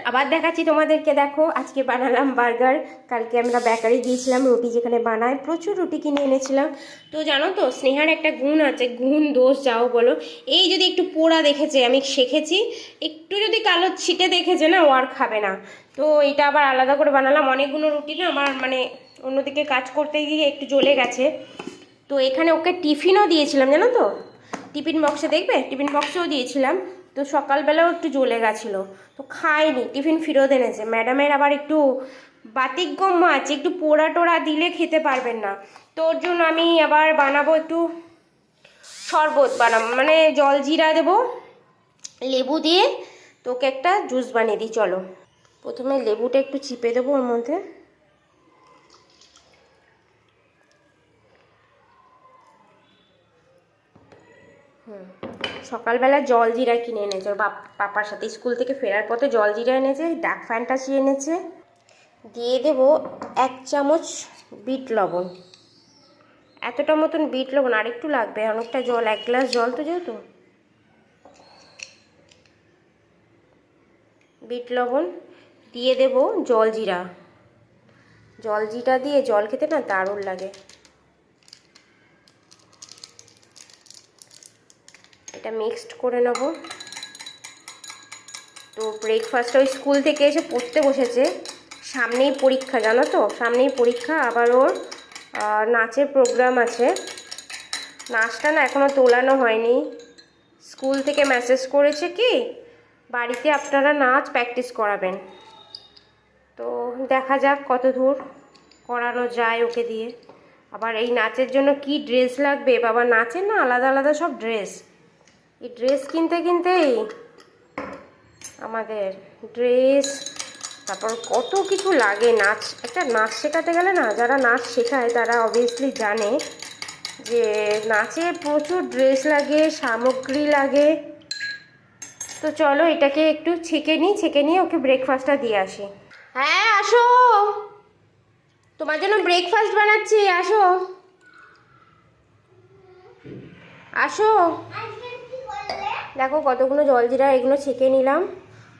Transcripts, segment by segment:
আবার দেখাচ্ছি তোমাদেরকে। দেখো আজকে বানালাম বার্গার। কালকে আমরা বেকারি গিয়েছিলাম, রুটি যেখানে বানায় প্রচুর রুটি কিনে এনেছিলাম। তো জানো তো স্নেহার একটা গুণ আছে, গুণ দোষ যাও বলো, এই যদি একটু পোড়া দেখেছে, আমি শেখেছি, একটু যদি কালো ছিটে দেখেছে না, ও আর খাবে না। তো এটা আবার আলাদা করে বানালাম। অনেকগুলো রুটি না আমার মানে অন্যদিকে কাজ করতে গিয়ে একটু জ্বলে গেছে। তো এখানে ওকে টিফিনও দিয়েছিলাম জানো তো, টিফিন বক্সে দেখবে, টিফিন বক্সেও দিয়েছিলাম। তো সকালবেলাও একটু জ্বলে গেছিলো, তো খাইনি, টিফিন ফেরত এনেছে। ম্যাডামের আবার একটু বাতিকগম্য আছে, একটু পোড়া টোড়া দিলে খেতে পারবেন না। তো ওর জন্য আমি আবার বানাবো একটু শরবত বানাবো, মানে জল জিরা দেবো লেবু দিয়ে। তো ওকে একটা জুস বানিয়ে দিই চলো। প্রথমে লেবুটা একটু চিপে দেবো ওর মধ্যে। সকালবেলা জল জিরা কিনে এনেছে ওর পাপার সাথে, স্কুল থেকে ফেরার পথে জল জিরা এনেছে, ডাক ফ্যান্টাসি এনেছে। দিয়ে দেব 1 চামচ বিট লবণ, এতটা মতন বিট লবণ, আর একটু লাগবে, অনেকটা জল, 1 গ্লাস জল তো যেহেতু। বিট লবণ দিয়ে দেব জল জিরা, জল জিরা দিয়ে জল খেতে না দারুণ লাগে। এটা মিক্সড করে নেব। তো ব্রেকফাস্টটা ওই স্কুল থেকে এসে পড়তে বসেছে, সামনেই পরীক্ষা জানো তো, সামনেই পরীক্ষা, আবার ওর নাচের প্রোগ্রাম আছে। নাচটা না এখনও তোলানো হয়নি, স্কুল থেকে মেসেজ করেছে কি বাড়িতে আপনারা নাচ প্র্যাকটিস করাবেন। তো দেখা যাক কত দূর করানো যায় ওকে দিয়ে। আবার এই নাচের জন্য কি ড্রেস লাগবে বাবা, নাচের না আলাদা আলাদা সব ড্রেস, এই ড্রেস কিনতে কিনতেই আমাদের ড্রেস, তারপর কত কিছু লাগে। নাচ, একটা নাচ শেখাতে গেলে না, যারা নাচ শেখায় তারা অবভিয়াসলি জানে যে নাচে প্রচুর ড্রেস লাগে, সামগ্রী লাগে। তো চলো এটাকে একটু ছেঁকে নিই, ছেঁকে নিয়ে ওকে ব্রেকফাস্টটা দিয়ে আসি। হ্যাঁ আসো, তোমার জন্য ব্রেকফাস্ট বানাচ্ছি, আসো আসো। দেখো কতগুলো জলজিরা এগুলো ছেঁকে নিলাম,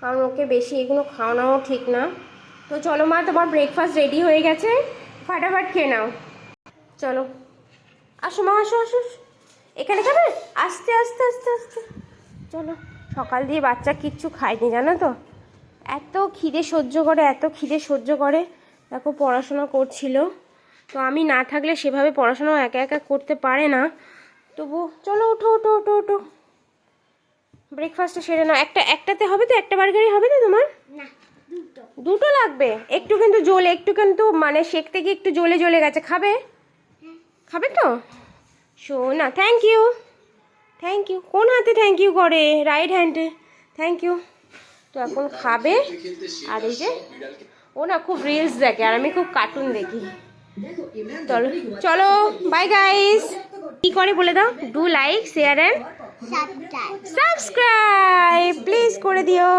কারণ ওকে বেশি এগুলো খাওয়ানোও ঠিক না। তো চলো মা, তোমার ব্রেকফাস্ট রেডি হয়ে গেছে, ফাটাফাট খেয়ে নাও। চলো আসো মা, আসো আসো, এখানে খাবে, আস্তে আস্তে আস্তে আস্তে। চলো, সকাল দিয়ে বাচ্চা কিচ্ছু খায়নি জানো তো, এত খিদে সহ্য করে, এত খিদে সহ্য করে। দেখো পড়াশোনা করছিল, তো আমি না থাকলে সেভাবে পড়াশোনা একা একা করতে পারে না। তবু চলো ওঠো ওঠো ওঠো ওঠো, ব্রেকফাস্টটা সেরে নাও। একটাতে হবে তো, একটা বার্গারই হবে তো তোমার? দুটো লাগবে। একটু কিন্তু জ্বলে, একটু কিন্তু মানে শেখতে গিয়ে একটু জ্বলে জ্বলে গেছে, খাবে? খাবে তো? শোনা, থ্যাংক ইউ, থ্যাংক ইউ। কোন হাতে থ্যাংক ইউ করে? রাইট হ্যান্ডে থ্যাংক ইউ। তো এখন খাবে। আর এই যে ও না খুব রিলস দেখে, আর আমি খুব কার্টুন দেখি। চলো চলো, বাই গাইস। কি করে বলে দাও? Do like, share and subscribe please করে দিও।